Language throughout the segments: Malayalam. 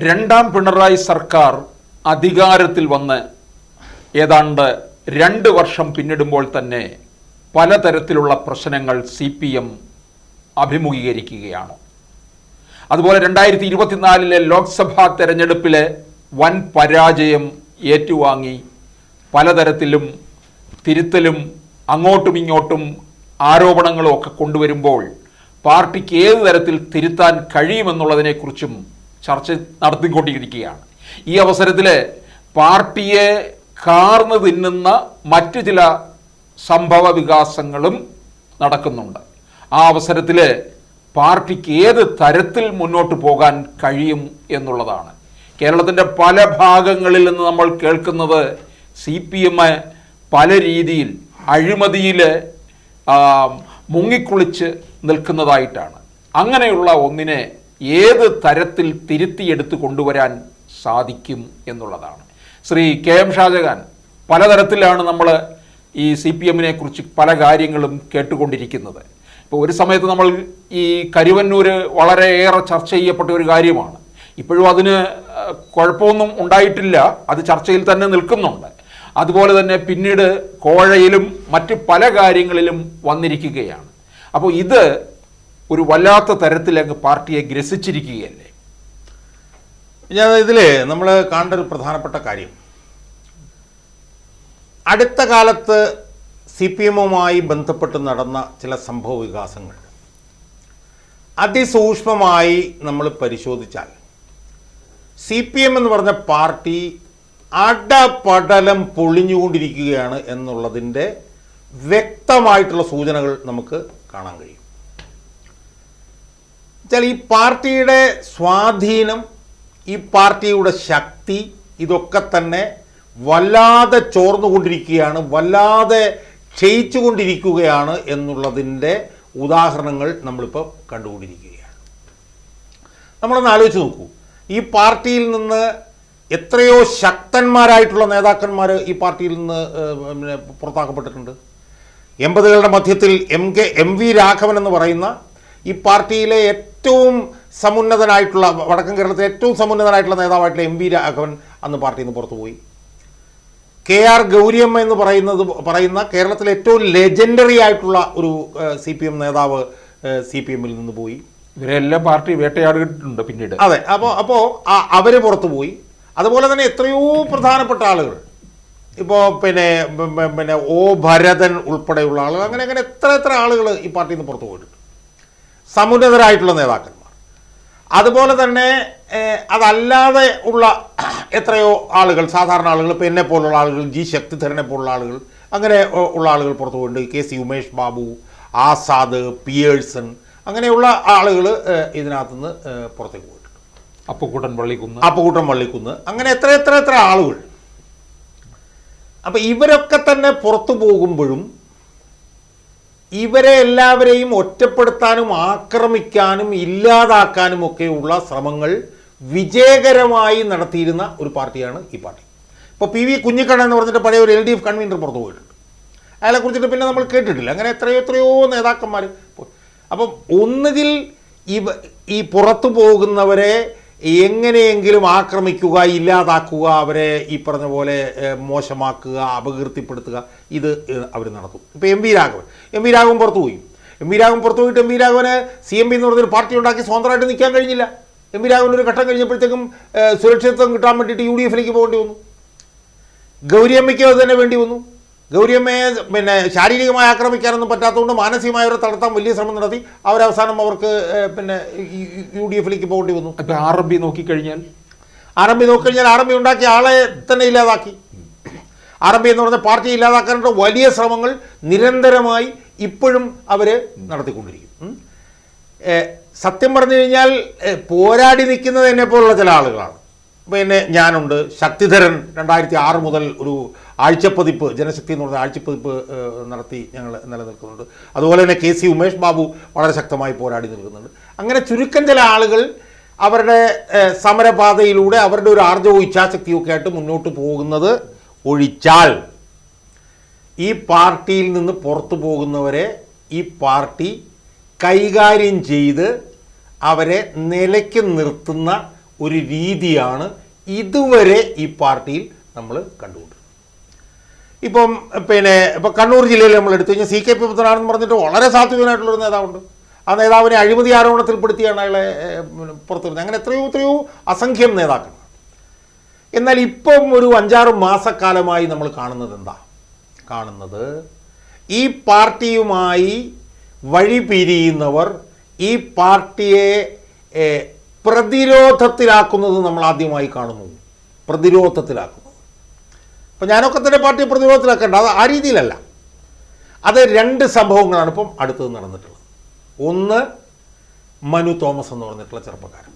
രണ്ടാം പിണറായി സർക്കാർ അധികാരത്തിൽ വന്ന് ഏതാണ്ട് 2 വർഷം പിന്നിടുമ്പോൾ തന്നെ പലതരത്തിലുള്ള പ്രശ്നങ്ങൾ CPM അഭിമുഖീകരിക്കുകയാണ്. അതുപോലെ 2024 ലോക്സഭാ തെരഞ്ഞെടുപ്പിലെ വൻ പരാജയം ഏറ്റുവാങ്ങി പലതരത്തിലും തിരുത്തലും അങ്ങോട്ടും ഇങ്ങോട്ടും ആരോപണങ്ങളും ഒക്കെ കൊണ്ടുവരുമ്പോൾ പാർട്ടിക്ക് ഏത് തരത്തിൽ തിരുത്താൻ കഴിയുമെന്നുള്ളതിനെക്കുറിച്ചും ചർച്ച നടത്തിക്കൊണ്ടിരിക്കുകയാണ്. ഈ അവസരത്തിൽ പാർട്ടിയെ കാർന്നു തിന്നുന്ന മറ്റു ചില സംഭവ വികാസങ്ങളും നടക്കുന്നുണ്ട്. ആ അവസരത്തിൽ പാർട്ടിക്ക് ഏത് തരത്തിൽ മുന്നോട്ട് പോകാൻ കഴിയും എന്നുള്ളതാണ്. കേരളത്തിൻ്റെ പല ഭാഗങ്ങളിൽ നിന്ന് നമ്മൾ കേൾക്കുന്നത് CPM പല രീതിയിൽ അഴിമതിയിൽ മുങ്ങിക്കുളിച്ച് നിൽക്കുന്നതായിട്ടാണ്. അങ്ങനെയുള്ള ഒന്നിനെ ഏത് തരത്തിൽ തിരുത്തിയെടുത്ത് കൊണ്ടുവരാൻ സാധിക്കും എന്നുള്ളതാണ്. ശ്രീ KM ഷാജഹാൻ, പലതരത്തിലാണ് നമ്മൾ ഈ CPM-നെ കുറിച്ച് പല കാര്യങ്ങളും കേട്ടുകൊണ്ടിരിക്കുന്നത്. ഇപ്പോൾ ഒരു സമയത്ത് നമ്മൾ ഈ കരുവന്നൂർ വളരെയേറെ ചർച്ച ചെയ്യപ്പെട്ട ഒരു കാര്യമാണ്. ഇപ്പോഴും അതിന് കുഴപ്പമൊന്നും ഉണ്ടായിട്ടില്ല, അത് ചർച്ചയിൽ തന്നെ നിൽക്കുന്നുണ്ട്. അതുപോലെ തന്നെ പിന്നീട് കോഴയിലും മറ്റ് പല കാര്യങ്ങളിലും വന്നിരിക്കുകയാണ്. അപ്പോൾ ഇത് ഒരു വല്ലാത്ത തരത്തിലേക്ക് പാർട്ടിയെ ഗ്രസിച്ചിരിക്കുകയല്ലേ? ഇതിൽ നമ്മൾ കാണേണ്ട ഒരു പ്രധാനപ്പെട്ട കാര്യം, അടുത്ത കാലത്ത് CPM-വുമായി ബന്ധപ്പെട്ട് നടന്ന ചില സംഭവ വികാസങ്ങൾ അതിസൂക്ഷ്മമായി നമ്മൾ പരിശോധിച്ചാൽ CPM എന്ന് പറഞ്ഞ പാർട്ടി അടപടലം പൊളിഞ്ഞുകൊണ്ടിരിക്കുകയാണ് എന്നുള്ളതിൻ്റെ വ്യക്തമായിട്ടുള്ള സൂചനകൾ നമുക്ക് കാണാൻ കഴിയും. വെച്ചാൽ ഈ പാർട്ടിയുടെ സ്വാധീനം, ഈ പാർട്ടിയുടെ ശക്തി, ഇതൊക്കെ തന്നെ വല്ലാതെ ചോർന്നുകൊണ്ടിരിക്കുകയാണ്, വല്ലാതെ ക്ഷയിച്ചുകൊണ്ടിരിക്കുകയാണ് എന്നുള്ളതിൻ്റെ ഉദാഹരണങ്ങൾ നമ്മളിപ്പോൾ കണ്ടുകൊണ്ടിരിക്കുകയാണ്. നമ്മളൊന്ന് ആലോചിച്ച് നോക്കൂ, ഈ പാർട്ടിയിൽ നിന്ന് എത്രയോ ശക്തന്മാരായിട്ടുള്ള നേതാക്കന്മാർ ഈ പാർട്ടിയിൽ നിന്ന് പുറത്താക്കപ്പെട്ടിട്ടുണ്ട്. 80കളുടെ മധ്യത്തിൽ MV രാഘവൻ എന്ന് പറയുന്ന ഈ പാർട്ടിയിലെ ഏറ്റവും സമുന്നതനായിട്ടുള്ള, വടക്കൻ കേരളത്തിലെ ഏറ്റവും സമുന്നതനായിട്ടുള്ള നേതാവായിട്ടുള്ള MV രാഘവൻ അന്ന് പാർട്ടിയിൽ നിന്ന് പുറത്തുപോയി. KR ഗൗരിയമ്മ എന്ന് പറയുന്ന കേരളത്തിലെ ഏറ്റവും ലെജൻഡറി ആയിട്ടുള്ള ഒരു CPM നേതാവ് CPM-ൽ നിന്ന് പോയി. ഇവരെല്ലാം പാർട്ടി വേട്ടയാടിയിട്ടുണ്ട് പിന്നീട്. അതെ, അപ്പോൾ അവർ പുറത്തു പോയി. അതുപോലെ തന്നെ എത്രയോ പ്രധാനപ്പെട്ട ആളുകൾ, ഇപ്പോൾ പിന്നെ O ഭരതൻ ഉൾപ്പെടെയുള്ള ആളുകൾ, അങ്ങനെ എത്ര ആളുകൾ ഈ പാർട്ടിയിൽ നിന്ന് പുറത്തു പോയിട്ടുണ്ട്, സമുന്നതരായിട്ടുള്ള നേതാക്കന്മാർ. അതുപോലെ തന്നെ അതല്ലാതെ ഉള്ള എത്രയോ ആളുകൾ, സാധാരണ ആളുകൾ, ഇപ്പോൾ എന്നെ പോലുള്ള ആളുകൾ, G ശക്തിധരനെ പോലുള്ള ആളുകൾ, അങ്ങനെ ഉള്ള ആളുകൾ പുറത്തു പോയിട്ടുണ്ട്. KC ഉമേഷ് ബാബു, ആസാദ്, പിയേഴ്സൺ, അങ്ങനെയുള്ള ആളുകൾ ഇതിനകത്തുനിന്ന് പുറത്തേക്ക് പോയിട്ടുണ്ട്. അപ്പുകൂട്ടൻ വള്ളിക്കുന്ന്, അങ്ങനെ എത്ര ആളുകൾ. അപ്പം ഇവരൊക്കെ തന്നെ പുറത്തു പോകുമ്പോഴും ഇവരെ എല്ലാവരെയും ഒറ്റപ്പെടുത്താനും ആക്രമിക്കാനും ഇല്ലാതാക്കാനും ഒക്കെയുള്ള ശ്രമങ്ങൾ വിജയകരമായി നടത്തിയിരുന്ന ഒരു പാർട്ടിയാണ് ഈ പാർട്ടി. ഇപ്പോൾ PV കുഞ്ഞിക്കണ്ണൻ എന്ന് പറഞ്ഞിട്ട് പഴയ ഒരു LDF കൺവീനർ പുറത്തു പോയിട്ടുണ്ട്. അയാളെ കുറിച്ചിട്ട് പിന്നെ നമ്മൾ കേട്ടിട്ടില്ല. അങ്ങനെ എത്രയോ നേതാക്കന്മാർ. അപ്പം ഒന്നുകിൽ ഈ പുറത്തു പോകുന്നവരെ എങ്ങനെയെങ്കിലും ആക്രമിക്കുക, ഇല്ലാതാക്കുക, അവരെ ഈ പറഞ്ഞ പോലെ മോശമാക്കുക, അപകീർത്തിപ്പെടുത്തുക, ഇത് അവർ നടത്തും. ഇപ്പോൾ MV രാഘവൻ പുറത്തു പോയി. MV രാഘവൻ പുറത്തു പോയിട്ട് MV രാഘവന് CMP എന്ന് പറഞ്ഞൊരു പാർട്ടി ഉണ്ടാക്കി സ്വന്തമായിട്ട് നിൽക്കാൻ കഴിഞ്ഞില്ല. MV രാഘവൻ ഒരു ഘട്ടം കഴിഞ്ഞപ്പോഴത്തേക്കും സുരക്ഷിതത്വം കിട്ടാൻ വേണ്ടിയിട്ട് UDF-ലേക്ക് പോകേണ്ടി വന്നു. ഗൗരിയമ്മയ്ക്ക് അത് തന്നെ വേണ്ടി വന്നു. ഗൗരിയമ്മയെ പിന്നെ ശാരീരികമായി ആക്രമിക്കാനൊന്നും പറ്റാത്തതുകൊണ്ട് മാനസികമായി അവരെ തളർത്താൻ വലിയ ശ്രമം നടത്തി. അവരവസാനം അവർക്ക് പിന്നെ UDF-ലേക്ക് പോകേണ്ടി വന്നു. ഇപ്പോൾ RMB നോക്കിക്കഴിഞ്ഞാൽ RMB ഉണ്ടാക്കിയ ആളെ തന്നെ ഇല്ലാതാക്കി. RMB എന്ന് പറഞ്ഞ പാർട്ടി ഇല്ലാതാക്കാനുള്ള വലിയ ശ്രമങ്ങൾ നിരന്തരമായി ഇപ്പോഴും അവർ നടത്തിക്കൊണ്ടിരിക്കും. സത്യം പറഞ്ഞു കഴിഞ്ഞാൽ പോരാടി നിൽക്കുന്നത് എന്നെപ്പോലുള്ള ചില ആളുകളാണ്. പിന്നെ ഞാനുണ്ട്, ശക്തിധരൻ 2006 മുതൽ ഒരു ആഴ്ചപ്പതിപ്പ്, ജനശക്തി എന്ന് പറഞ്ഞ ആഴ്ചപ്പതിപ്പ് നടത്തി ഞങ്ങൾ നിലനിൽക്കുന്നുണ്ട്. അതുപോലെ തന്നെ KC ഉമേഷ് ബാബു വളരെ ശക്തമായി പോരാടി നിൽക്കുന്നുണ്ട്. അങ്ങനെ ചുരുക്കം ചില ആളുകൾ അവരുടെ സമരപാതയിലൂടെ അവരുടെ ഒരു ആർജവും ഇച്ഛാശക്തിയും ഒക്കെ ആയിട്ട് മുന്നോട്ട് പോകുന്നത് ഒഴിച്ചാൽ ഈ പാർട്ടിയിൽ നിന്ന് പുറത്തു പോകുന്നവരെ ഈ പാർട്ടി കൈകാര്യം ചെയ്ത് അവരെ നിലയ്ക്ക് നിർത്തുന്ന ഒരു രീതിയാണ് ഇതുവരെ ഈ പാർട്ടിയിൽ നമ്മൾ കണ്ടുകൊണ്ടിരുന്നത്. ഇപ്പം കണ്ണൂർ ജില്ലയിൽ നമ്മൾ എടുത്തു കഴിഞ്ഞാൽ CKP പുത്തനാണെന്ന് പറഞ്ഞിട്ട് വളരെ സാത്വികനായിട്ടുള്ളൊരു നേതാവുണ്ട്. ആ നേതാവിനെ അഴിമതി ആരോപണത്തിൽപ്പെടുത്തിയാണ് അയാളെ പുറത്തു വരുന്നത്. അങ്ങനെ എത്രയോ അസംഖ്യം നേതാക്കൾ. എന്നാൽ ഇപ്പം ഒരു 5-6 മാസക്കാലമായി നമ്മൾ കാണുന്നത് ഈ പാർട്ടിയുമായി വഴി പിരിയുന്നവർ ഈ പാർട്ടിയെ പ്രതിരോധത്തിലാക്കുന്നത് നമ്മൾ ആദ്യമായി കാണുന്നു. പ്രതിരോധത്തിലാക്കുന്നത്. അപ്പം ഞാനൊക്കെ തന്നെ പാർട്ടിയെ പ്രതിരോധത്തിലാക്കേണ്ട, അത് ആ രീതിയിലല്ല. അത് 2 സംഭവങ്ങളാണ് ഇപ്പം അടുത്തത് നടന്നിട്ടുള്ളത്. ഒന്ന്, മനു തോമസ് എന്ന് പറഞ്ഞിട്ടുള്ള ചെറുപ്പക്കാരൻ.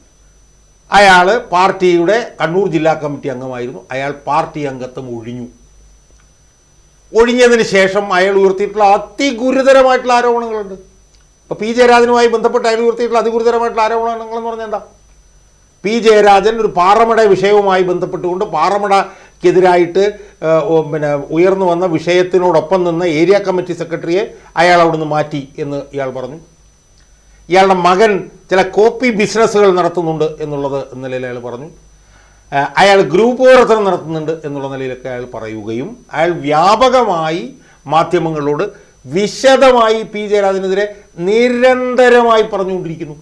അയാൾ പാർട്ടിയുടെ കണ്ണൂർ ജില്ലാ കമ്മിറ്റി അംഗമായിരുന്നു. അയാൾ പാർട്ടി അംഗത്വം ഒഴിഞ്ഞതിന് ശേഷം അയാൾ ഉയർത്തിയിട്ടുള്ള അതിഗുരുതരമായിട്ടുള്ള ആരോപണങ്ങളുണ്ട്. ഇപ്പോൾ P. ജയരാജനുമായി ബന്ധപ്പെട്ട് അയാൾ ഉയർത്തിയിട്ടുള്ള അതിഗുരുതരമായിട്ടുള്ള ആരോപണങ്ങളെന്ന് പറഞ്ഞാൽ എന്താ? P. ജയരാജൻ ഒരു പാറമട വിഷയവുമായി ബന്ധപ്പെട്ടുകൊണ്ട് പാറമടക്കെതിരായിട്ട് ഉയർന്നു വന്ന വിഷയത്തിനോടൊപ്പം നിന്ന് ഏരിയ കമ്മിറ്റി സെക്രട്ടറിയെ അയാൾ അവിടുന്ന് മാറ്റി എന്ന് ഇയാൾ പറഞ്ഞു. ഇയാളുടെ മകൻ ചില കോപ്പി ബിസിനസ്സുകൾ നടത്തുന്നുണ്ട് എന്നുള്ളത് നിലയിൽ അയാൾ പറഞ്ഞു. അയാൾ ഗ്രൂപ്പ് പ്രവർത്തനം നടത്തുന്നുണ്ട് എന്നുള്ള നിലയിലൊക്കെ അയാൾ പറയുകയും അയാൾ വ്യാപകമായി മാധ്യമങ്ങളോട് വിശദമായി P. ജയരാജനെതിരെ നിരന്തരമായി പറഞ്ഞുകൊണ്ടിരിക്കുന്നു.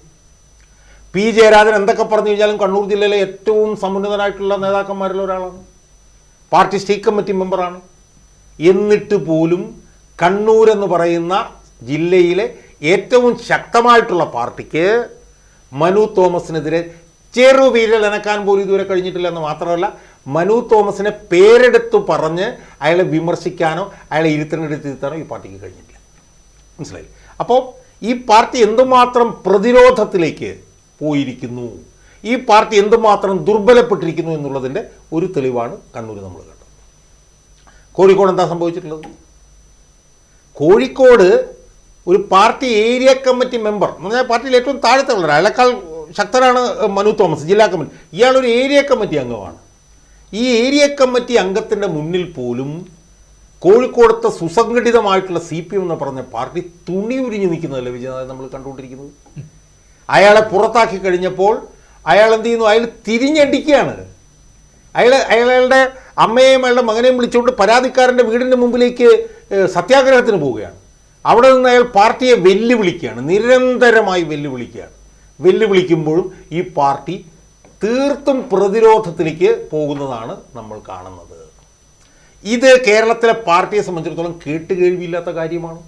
P. ജയരാജൻ എന്തൊക്കെ പറഞ്ഞു കഴിഞ്ഞാലും കണ്ണൂർ ജില്ലയിലെ ഏറ്റവും സമുന്നതനായിട്ടുള്ള നേതാക്കന്മാരിൽ ഒരാളാണ്. പാർട്ടി സ്റ്റേറ്റ് കമ്മിറ്റി മെമ്പറാണ്. എന്നിട്ട് പോലും കണ്ണൂർ എന്ന് പറയുന്ന ജില്ലയിലെ ഏറ്റവും ശക്തമായിട്ടുള്ള പാർട്ടിക്ക് മനു തോമസിനെതിരെ ചെറുവിരൽ അനക്കാൻ പോലും ഇതുവരെ കഴിഞ്ഞിട്ടില്ല എന്ന് മാത്രമല്ല, മനു തോമസിനെ പേരെടുത്ത് പറഞ്ഞ് അയാളെ വിമർശിക്കാനോ അയാളെ ഇരുത്താനോ ഈ പാർട്ടിക്ക് കഴിഞ്ഞിട്ടില്ല. മനസ്സിലായി? അപ്പോൾ ഈ പാർട്ടി എന്തുമാത്രം പ്രതിരോധത്തിലേക്ക് പോയിരിക്കുന്നു, ഈ പാർട്ടി എന്തുമാത്രം ദുർബലപ്പെട്ടിരിക്കുന്നു എന്നുള്ളതിൻ്റെ ഒരു തെളിവാണ് കണ്ണൂർ നമ്മൾ കണ്ടത്. കോഴിക്കോട് എന്താ സംഭവിച്ചിട്ടുള്ളത്? കോഴിക്കോട് ഒരു പാർട്ടി ഏരിയ കമ്മിറ്റി മെമ്പർ എന്ന് പറഞ്ഞാൽ പാർട്ടിയിൽ ഏറ്റവും താഴത്തെ ഉള്ള അയാളെക്കാൾ ശക്തനാണ് മനു തോമസ്, ജില്ലാ കമ്മിറ്റി. ഇയാളൊരു ഏരിയ കമ്മിറ്റി അംഗമാണ്. ഈ ഏരിയ കമ്മിറ്റി അംഗത്തിൻ്റെ മുന്നിൽ പോലും കോഴിക്കോടത്തെ സുസംഘടിതമായിട്ടുള്ള CPM എന്ന് പറഞ്ഞ പാർട്ടി തുണി ഉരിഞ്ഞു നിൽക്കുന്നതല്ലേ വിജയനാഥൻ നമ്മൾ കണ്ടുകൊണ്ടിരിക്കുന്നത്. അയാളെ പുറത്താക്കി കഴിഞ്ഞപ്പോൾ അയാൾ എന്ത് ചെയ്യുന്നു? അയാൾ തിരിഞ്ഞടിക്കുകയാണ്. അയാളുടെ അമ്മയെയും അയാളുടെ മകനെയും വിളിച്ചുകൊണ്ട് പരാതിക്കാരൻ്റെ വീടിൻ്റെ മുമ്പിലേക്ക് സത്യാഗ്രഹത്തിന് പോവുകയാണ്. അവിടെ നിന്ന് അയാൾ പാർട്ടിയെ വെല്ലുവിളിക്കുകയാണ്, നിരന്തരമായി വെല്ലുവിളിക്കുമ്പോഴും ഈ പാർട്ടി തീർത്തും പ്രതിരോധത്തിലേക്ക് പോകുന്നതാണ് നമ്മൾ കാണുന്നത്. ഇത് കേരളത്തിലെ പാർട്ടിയെ സംബന്ധിച്ചിടത്തോളം കേട്ടുകേഴ്വിയില്ലാത്ത കാര്യമാണ്.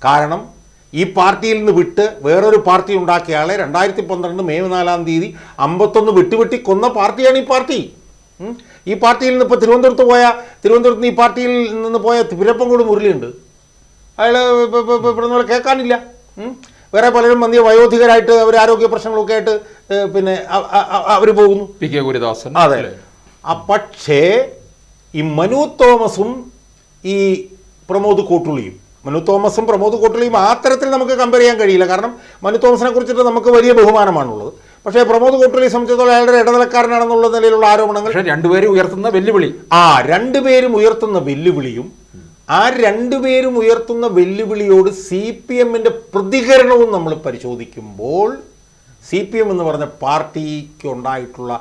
കാരണം ഈ പാർട്ടിയിൽ നിന്ന് വിട്ട് വേറൊരു പാർട്ടി ഉണ്ടാക്കിയ ആളെ 2012 മെയ് 4 51 വെട്ടി കൊന്ന പാർട്ടിയാണ് ഈ പാർട്ടി. ഈ പാർട്ടിയിൽ നിന്ന് ഇപ്പോൾ തിരുവനന്തപുരത്ത് ഈ പാർട്ടിയിൽ നിന്ന് പോയ തിരുപ്പങ്കോട് മുരളിയുണ്ട്. അയാൾ ഇവിടുന്ന് പോലെ കേൾക്കാനില്ല. വേറെ പലരും വന്നിയ വയോധികരായിട്ട് അവർ ആരോഗ്യ പ്രശ്നങ്ങളൊക്കെ ആയിട്ട് അവർ പോകുന്നു. PK ഗുരുദാസൻ. അതെ. പക്ഷേ ഈ മനു തോമസും ഈ പ്രമോദ് കോട്ടുളിയും ആ തരത്തിൽ നമുക്ക് കമ്പയർ ചെയ്യാൻ കഴിയില്ല. കാരണം മനു തോമസിനെ കുറിച്ചിട്ട് നമുക്ക് വലിയ ബഹുമാനമാണുള്ളത്. പക്ഷേ പ്രമോദ് കോട്ടുളിയെ സംബന്ധിച്ചിടത്തോളം അയാളുടെ ഇടനിലക്കാരനാണെന്നുള്ള നിലയിലുള്ള ആരോപണങ്ങൾ രണ്ടുപേരും ഉയർത്തുന്ന വെല്ലുവിളിയും ആ രണ്ടുപേരും ഉയർത്തുന്ന വെല്ലുവിളിയോട് CPMന്റെ പ്രതികരണവും നമ്മൾ പരിശോധിക്കുമ്പോൾ CPM എന്ന് പറഞ്ഞ പാർട്ടിക്ക് ഉണ്ടായിട്ടുള്ള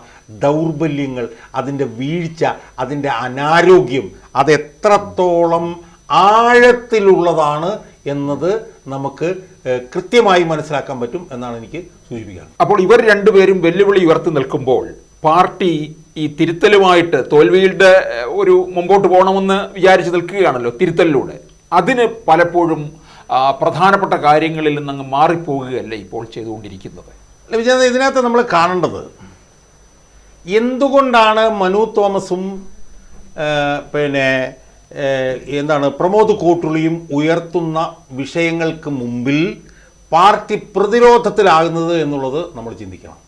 ദൗർബല്യങ്ങൾ, അതിൻ്റെ വീഴ്ച, അതിൻ്റെ അനാരോഗ്യം അത് എത്രത്തോളം ആഴത്തിലുള്ളതാണ് എന്നത് നമുക്ക് കൃത്യമായി മനസ്സിലാക്കാൻ പറ്റും എന്നാണ് എനിക്ക് സൂചിപ്പിക്കുന്നത്. അപ്പോൾ ഇവർ രണ്ടുപേരും വെല്ലുവിളി ഉയർത്തി നിൽക്കുമ്പോൾ പാർട്ടി ഈ തിരുത്തലുമായിട്ട് തോൽവിയുടെ ഒരു മുമ്പോട്ട് പോകണമെന്ന് വിചാരിച്ച് നിൽക്കുകയാണല്ലോ തിരുത്തലിലൂടെ. അതിന് പലപ്പോഴും പ്രധാനപ്പെട്ട കാര്യങ്ങളിൽ നിന്നങ്ങ് മാറിപ്പോകുകയല്ലേ ഇപ്പോൾ ചെയ്തുകൊണ്ടിരിക്കുന്നത്? വിജയൻ, ഇതിനകത്ത് നമ്മൾ കാണേണ്ടത് എന്തുകൊണ്ടാണ് മനു തോമസും പ്രമോദ് കോട്ടുളിയും ഉയർത്തുന്ന വിഷയങ്ങൾക്ക് മുമ്പിൽ പാർട്ടി പ്രതിരോധത്തിലാകുന്നത് എന്നുള്ളത് നമ്മൾ ചിന്തിക്കണം.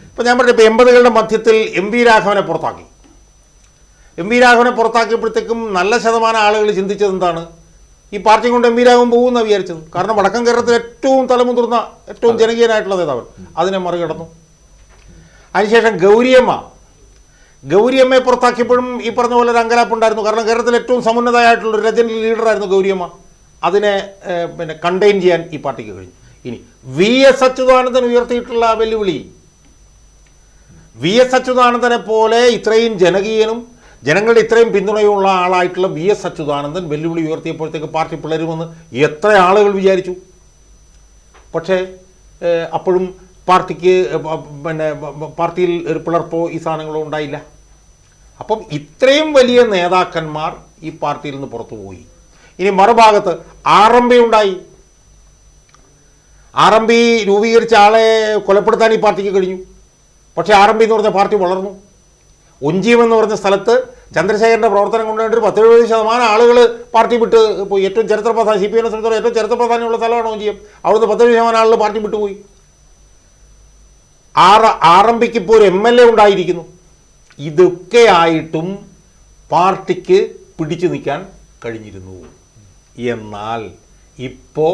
ഇപ്പോൾ ഞാൻ പറഞ്ഞപ്പോൾ 80കളുടെ മധ്യത്തിൽ MV രാഘവനെ പുറത്താക്കിയപ്പോഴത്തേക്കും നല്ല ശതമാനം ആളുകൾ ചിന്തിച്ചത് എന്താണ്? ഈ പാർട്ടി കൊണ്ട് MV രാഘവൻ പോകുമെന്നാണ് വിചാരിച്ചത്. കാരണം വടക്കൻ കേരളത്തിൽ ഏറ്റവും തലമുതിർന്ന ഏറ്റവും ജനകീയനായിട്ടുള്ള നേതാവ് അതിനെ മറികടന്നു. അതിനുശേഷം ഗൗരിയമ്മയെ പുറത്താക്കിയപ്പോഴും ഈ പറഞ്ഞ പോലെ ഒരു അങ്കലാപ്പുണ്ടായിരുന്നു. കാരണം കേരളത്തിൽ ഏറ്റവും സമുന്നതമായിട്ടുള്ളൊരു ലെജൻഡ് ലീഡറായിരുന്നു ഗൗരിയമ്മ. അതിനെ കണ്ടെയ്ൻ ചെയ്യാൻ ഈ പാർട്ടിക്ക് കഴിഞ്ഞു. ഇനി VS അച്യുതാനന്ദൻ ഉയർത്തിയിട്ടുള്ള വെല്ലുവിളി VS അച്യുതാനന്ദനെ പോലെ ഇത്രയും ജനകീയനും ജനങ്ങളുടെ ഇത്രയും പിന്തുണയുള്ള ആളായിട്ടുള്ള VS അച്യുതാനന്ദൻ വെല്ലുവിളി ഉയർത്തിയപ്പോഴത്തേക്ക് പാർട്ടി പിളരുമെന്ന് എത്ര ആളുകൾ വിചാരിച്ചു. പക്ഷേ അപ്പോഴും പാർട്ടിക്ക് പാർട്ടിയിൽ ഒരു പിളർപ്പോ ഈ സാധനങ്ങളോ ഉണ്ടായില്ല. അപ്പം ഇത്രയും വലിയ നേതാക്കന്മാർ ഈ പാർട്ടിയിൽ നിന്ന് പുറത്തു പോയി. ഇനി മറുഭാഗത്ത് RMP ഉണ്ടായി. RMP രൂപീകരിച്ച ആളെ കൊലപ്പെടുത്താൻ ഈ പാർട്ടിക്ക് കഴിഞ്ഞു. പക്ഷേ RMP എന്ന് പറഞ്ഞ പാർട്ടി വളർന്നു. ഒഞ്ചിയം എന്ന് പറഞ്ഞ സ്ഥലത്ത് ചന്ദ്രശേഖരൻ്റെ പ്രവർത്തനം കൊണ്ടുകൊണ്ട് 10-70% ആളുകൾ പാർട്ടി വിട്ട് പോയി. ഏറ്റവും ചരിത്ര പ്രാധാന്യം CPM സംബന്ധിച്ചിടത്തോളം ഏറ്റവും ചരിത്ര പ്രാധാന്യമുള്ള സ്ഥലമാണ് ഒഞ്ചിയം. അവിടുന്ന് 10% ആളുകൾ പാർട്ടി വിട്ടുപോയി. RMPക്ക് ഇപ്പോൾ ഒരു MLA ഉണ്ടായിരിക്കുന്നു. ഇതൊക്കെ ആയിട്ടും പാർട്ടിക്ക് പിടിച്ചു നിൽക്കാൻ കഴിഞ്ഞിരുന്നു. എന്നാൽ ഇപ്പോൾ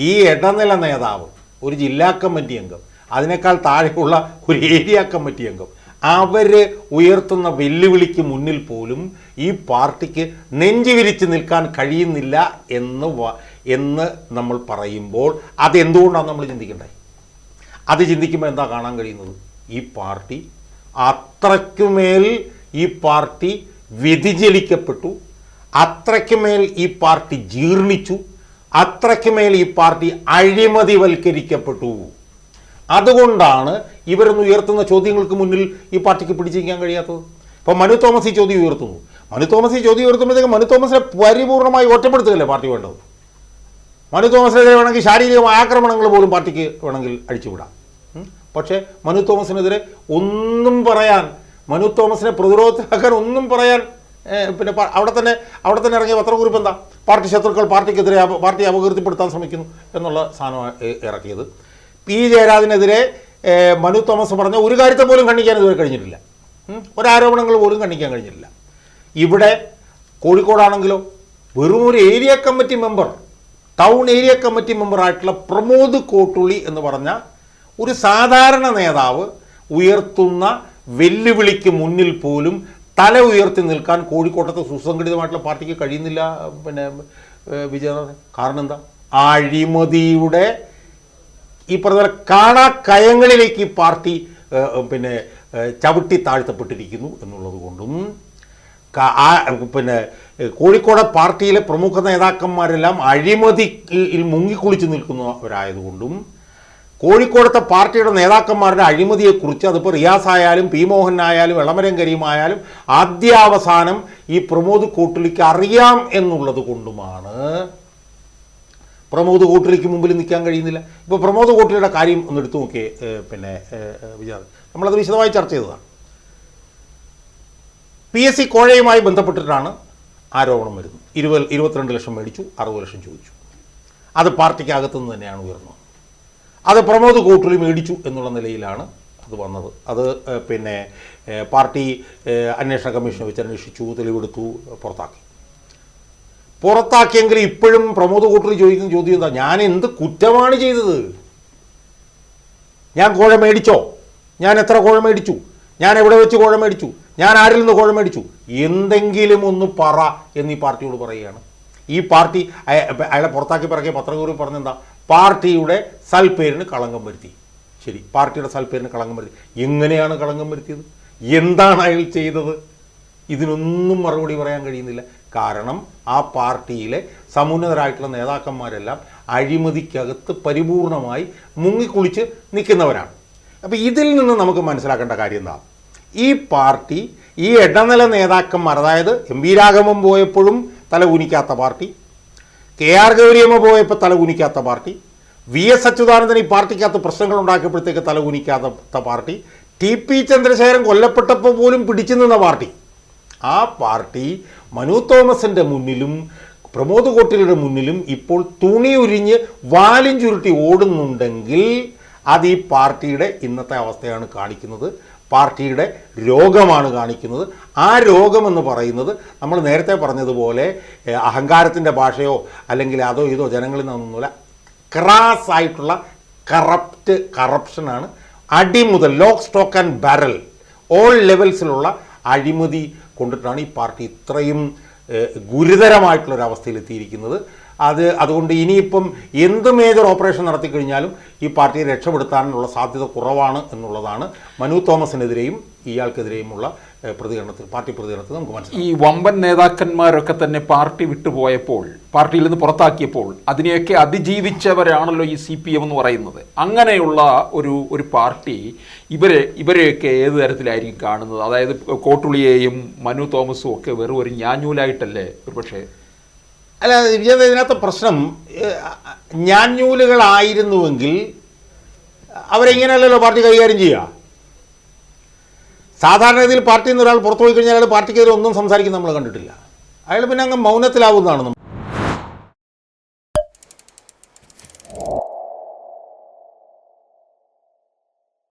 ഈ ഇടനില നേതാവ്, ഒരു ജില്ലാ കമ്മിറ്റി അംഗം, അതിനേക്കാൾ താഴെയുള്ള ഒരു ഏരിയ കമ്മിറ്റി അംഗം, അവർ ഉയർത്തുന്ന വെല്ലുവിളിക്ക് മുന്നിൽ പോലും ഈ പാർട്ടിക്ക് നെഞ്ചു വിരിച്ച് നിൽക്കാൻ കഴിയുന്നില്ല എന്ന് നമ്മൾ പറയുമ്പോൾ അതെന്തുകൊണ്ടാണ് നമ്മൾ ചിന്തിക്കേണ്ടത്? അത് ചിന്തിക്കുമ്പോൾ എന്താ കാണാൻ കഴിയുന്നത്? ഈ പാർട്ടി അത്രയ്ക്കുമേൽ ഈ പാർട്ടി വ്യതിചലിക്കപ്പെട്ടു, അത്രയ്ക്കുമേൽ ഈ പാർട്ടി ജീർണിച്ചു, അത്രയ്ക്കുമേൽ ഈ പാർട്ടി അഴിമതിവൽക്കരിക്കപ്പെട്ടു. അതുകൊണ്ടാണ് ഇവരൊന്ന് ഉയർത്തുന്ന ചോദ്യങ്ങൾക്ക് മുന്നിൽ ഈ പാർട്ടിക്ക് പിടിച്ചിരിക്കാൻ കഴിയാത്തത്. ഇപ്പോൾ മനു തോമസ് ഈ ചോദ്യം ഉയർത്തുന്നു. മനു തോമസ് ഈ ചോദ്യം ഉയർത്തുമ്പോഴത്തേക്ക് മനു തോമസിനെ പരിപൂർണമായി ഒറ്റപ്പെടുത്തുകയല്ലേ പാർട്ടി വേണ്ടത്? മനു തോമസിനെതിരെ വേണമെങ്കിൽ ശാരീരികമായ ആക്രമണങ്ങൾ പോലും പാർട്ടിക്ക് വേണമെങ്കിൽ അഴിച്ചുവിടാം. പക്ഷേ മനു തോമസിനെതിരെ ഒന്നും പറയാൻ, മനു തോമസിനെ പ്രതിരോധത്തിലാക്കാൻ ഒന്നും പറയാൻ പിന്നെ അവിടെ തന്നെ ഇറങ്ങിയ പത്രക്കുറിപ്പ് എന്താ? പാർട്ടി ശത്രുക്കൾ പാർട്ടിക്കെതിരെ പാർട്ടിയെ അപകീർത്തിപ്പെടുത്താൻ ശ്രമിക്കുന്നു എന്നുള്ള സാധനം ഇറക്കിയത്. P. ജയരാജനെതിരെ മനു തോമസ് പറഞ്ഞ ഒരു കാര്യത്തെ പോലും ഖണ്ഡിക്കാൻ ഇതുവരെ കഴിഞ്ഞിട്ടില്ല. ഒരാരോപണങ്ങൾ പോലും ഖണ്ഡിക്കാൻ കഴിഞ്ഞിട്ടില്ല. ഇവിടെ കോഴിക്കോടാണെങ്കിലോ വെറും ഒരു area committee member, town area committee മെമ്പറായിട്ടുള്ള പ്രമോദ് കോട്ടുള്ളി എന്ന് പറഞ്ഞ ഒരു സാധാരണ നേതാവ് ഉയർത്തുന്ന വെല്ലുവിളിക്ക് മുന്നിൽ പോലും തല ഉയർത്തി നിൽക്കാൻ കോഴിക്കോട്ടത്തെ സുസംഘടിതമായിട്ടുള്ള പാർട്ടിക്ക് കഴിയുന്നില്ല. പിന്നെ വിജയനാഥൻ, കാരണം എന്താ? അഴിമതിയുടെ ഈ പറഞ്ഞ കാണാക്കയങ്ങളിലേക്ക് ഈ പാർട്ടി പിന്നെ ചവിട്ടി താഴ്ത്തപ്പെട്ടിരിക്കുന്നു എന്നുള്ളത് കൊണ്ടും പിന്നെ കോഴിക്കോട് പാർട്ടിയിലെ പ്രമുഖ നേതാക്കന്മാരെല്ലാം അഴിമതിയിൽ മുങ്ങിക്കുളിച്ച് നിൽക്കുന്നവരായതുകൊണ്ടും കോഴിക്കോടത്തെ പാർട്ടിയുടെ നേതാക്കന്മാരുടെ അഴിമതിയെക്കുറിച്ച് അതിപ്പോൾ റിയാസ് ആയാലും P. മോഹനായാലും എളമരം കരീമായാലും ആദ്യാവസാനം ഈ പ്രമോദ് കോട്ടുള്ളിക്ക് അറിയാം എന്നുള്ളത് കൊണ്ടുമാണ് പ്രമോദ് കോട്ടുള്ളിക്ക് മുമ്പിൽ നിൽക്കാൻ കഴിയുന്നില്ല. ഇപ്പോൾ പ്രമോദ് കോട്ടുള്ളിയുടെ കാര്യം ഒന്ന് എടുത്തു നോക്കിയേ. പിന്നെ വിചാരം നമ്മളത് വിശദമായി ചർച്ച ചെയ്തതാണ്. PSC കോഴയുമായി ബന്ധപ്പെട്ടിട്ടാണ് ആരോപണം വരുന്നത്. 22 ലക്ഷം മേടിച്ചു, 60 ലക്ഷം ചോദിച്ചു. അത് പാർട്ടിക്കകത്തുനിന്ന് തന്നെയാണ് ഉയർന്നത്. അത് പ്രമോദ് കോട്ടുള്ളി മേടിച്ചു എന്നുള്ള നിലയിലാണ് അത് വന്നത്. അത് പിന്നെ പാർട്ടി അന്വേഷണ കമ്മീഷനെ വെച്ച് അന്വേഷിച്ചു, തെളിവെടുത്തു, പുറത്താക്കിയെങ്കിൽ ഇപ്പോഴും പ്രമോദ് കോട്ടുള്ളി ചോദിക്കുന്ന ചോദ്യം എന്താ? ഞാൻ എന്ത് കുറ്റമാണ് ചെയ്തത്? ഞാൻ കോഴ മേടിച്ചോ? ഞാൻ എത്ര കോഴ മേടിച്ചു? ഞാൻ എവിടെ വെച്ച് കോഴ മേടിച്ചു? ഞാൻ ആരിൽ നിന്ന് കോഴ മേടിച്ചു? എന്തെങ്കിലും ഒന്ന് പറ എന്നീ പാർട്ടിയോട് പറയുകയാണ്. ഈ പാർട്ടി അയാളെ പുറത്താക്കി പിറകിയ പത്രക്കുറിപ്പ് പറഞ്ഞെന്താ? പാർട്ടിയുടെ സൽപ്പേരിന് കളങ്കം വരുത്തി. ശരി, പാർട്ടിയുടെ സൽപ്പേരിന് കളങ്കം വരുത്തി. എങ്ങനെയാണ് കളങ്കം വരുത്തിയത്? എന്താണ് അയാൾ ചെയ്തത്? ഇതിനൊന്നും മറുപടി പറയാൻ കഴിയുന്നില്ല. കാരണം ആ പാർട്ടിയിലെ സമുന്നതരായിട്ടുള്ള നേതാക്കന്മാരെല്ലാം അഴിമതിക്കകത്ത് പരിപൂർണമായി മുങ്ങിക്കുളിച്ച് നിൽക്കുന്നവരാണ്. അപ്പോൾ ഇതിൽ നിന്ന് നമുക്ക് മനസ്സിലാക്കേണ്ട കാര്യം എന്താ? ഈ പാർട്ടി, ഈ ഇടനില നേതാക്കന്മാർ, അതായത് MP രാഘവൻ പോയപ്പോഴും തല കുനിക്കാത്ത പാർട്ടി, KR ഗൗരിയമ്മ പോയപ്പോൾ തല കുനിക്കാത്ത പാർട്ടി, VS അച്യുതാനന്ദൻ ഈ പാർട്ടിക്കകത്ത് പ്രശ്നങ്ങൾ ഉണ്ടാക്കിയപ്പോഴത്തേക്ക് തല കുനിക്കാത്ത പാർട്ടി, TP ചന്ദ്രശേഖരൻ കൊല്ലപ്പെട്ടപ്പോൾ പോലും പിടിച്ചു നിന്ന പാർട്ടി, ആ പാർട്ടി മനു തോമസിൻ്റെ മുന്നിലും പ്രമോദ് കോട്ടുള്ളിയുടെ മുന്നിലും ഇപ്പോൾ തുണി ഉരിഞ്ഞ് വാലും ചുരുട്ടി ഓടുന്നുണ്ടെങ്കിൽ അത് ഈ പാർട്ടിയുടെ ഇന്നത്തെ അവസ്ഥയാണ് കാണിക്കുന്നത്. പാർട്ടിയുടെ രോഗമാണ് കാണിക്കുന്നത്. ആ രോഗമെന്ന് പറയുന്നത് നമ്മൾ നേരത്തെ പറഞ്ഞതുപോലെ അഹങ്കാരത്തിൻ്റെ ഭാഷയോ അല്ലെങ്കിൽ അതോ ഇതോ ജനങ്ങളിൽ നിന്നൊന്നുമില്ല, ക്രാസ് ആയിട്ടുള്ള കറപ്ഷനാണ്. അടി മുതൽ lock stock and barrel all ലെവൽസിലുള്ള അഴിമതി കൊണ്ടിട്ടാണ് ഈ പാർട്ടി ഇത്രയും ഗുരുതരമായിട്ടുള്ളൊരവസ്ഥയിലെത്തിയിരിക്കുന്നത്. അതുകൊണ്ട് ഇനിയിപ്പം എന്ത് മേജർ ഓപ്പറേഷൻ നടത്തിക്കഴിഞ്ഞാലും ഈ പാർട്ടിയെ രക്ഷപ്പെടുത്താനുള്ള സാധ്യത കുറവാണ് എന്നുള്ളതാണ് മനു തോമസിനെതിരെയും ഇയാൾക്കെതിരെയുമുള്ള പാർട്ടി പ്രതികരണത്തിൽ നമുക്ക് മനസ്സിലാക്കാം. ഈ വമ്പൻ നേതാക്കന്മാരൊക്കെ തന്നെ പാർട്ടി വിട്ടുപോയപ്പോൾ, പാർട്ടിയിൽ നിന്ന് പുറത്താക്കിയപ്പോൾ അതിനെയൊക്കെ അതിജീവിച്ചവരാണല്ലോ ഈ CPM എന്ന് പറയുന്നത്. അങ്ങനെയുള്ള ഒരു പാർട്ടി ഇവരെയൊക്കെ ഏത് തരത്തിലായിരിക്കും കാണുന്നത്? അതായത് കോട്ടുളിയെയും മനു തോമസും ഒക്കെ വെറും ഒരു ഞാഞ്ഞൂലായിട്ടല്ലേ ഒരുപക്ഷെ? അല്ല, ഇതിനകത്ത് പ്രശ്നം ഞാഞ്ഞൂലുകളായിരുന്നുവെങ്കിൽ അവരെങ്ങനെയല്ലല്ലോ പാർട്ടി കൈകാര്യം ചെയ്യുക. സാധാരണഗതിയിൽ പാർട്ടിയിൽ നിന്ന് ഒരാൾ പുറത്തു പോയി കഴിഞ്ഞാൽ അയാൾ പാർട്ടിക്കെതിരെ ഒന്നും സംസാരിക്കുന്ന നമ്മൾ കണ്ടിട്ടില്ല. അയാൾ പിന്നെ അങ്ങ് മൗനത്തിലാവുന്നതാണ് നമ്മൾ.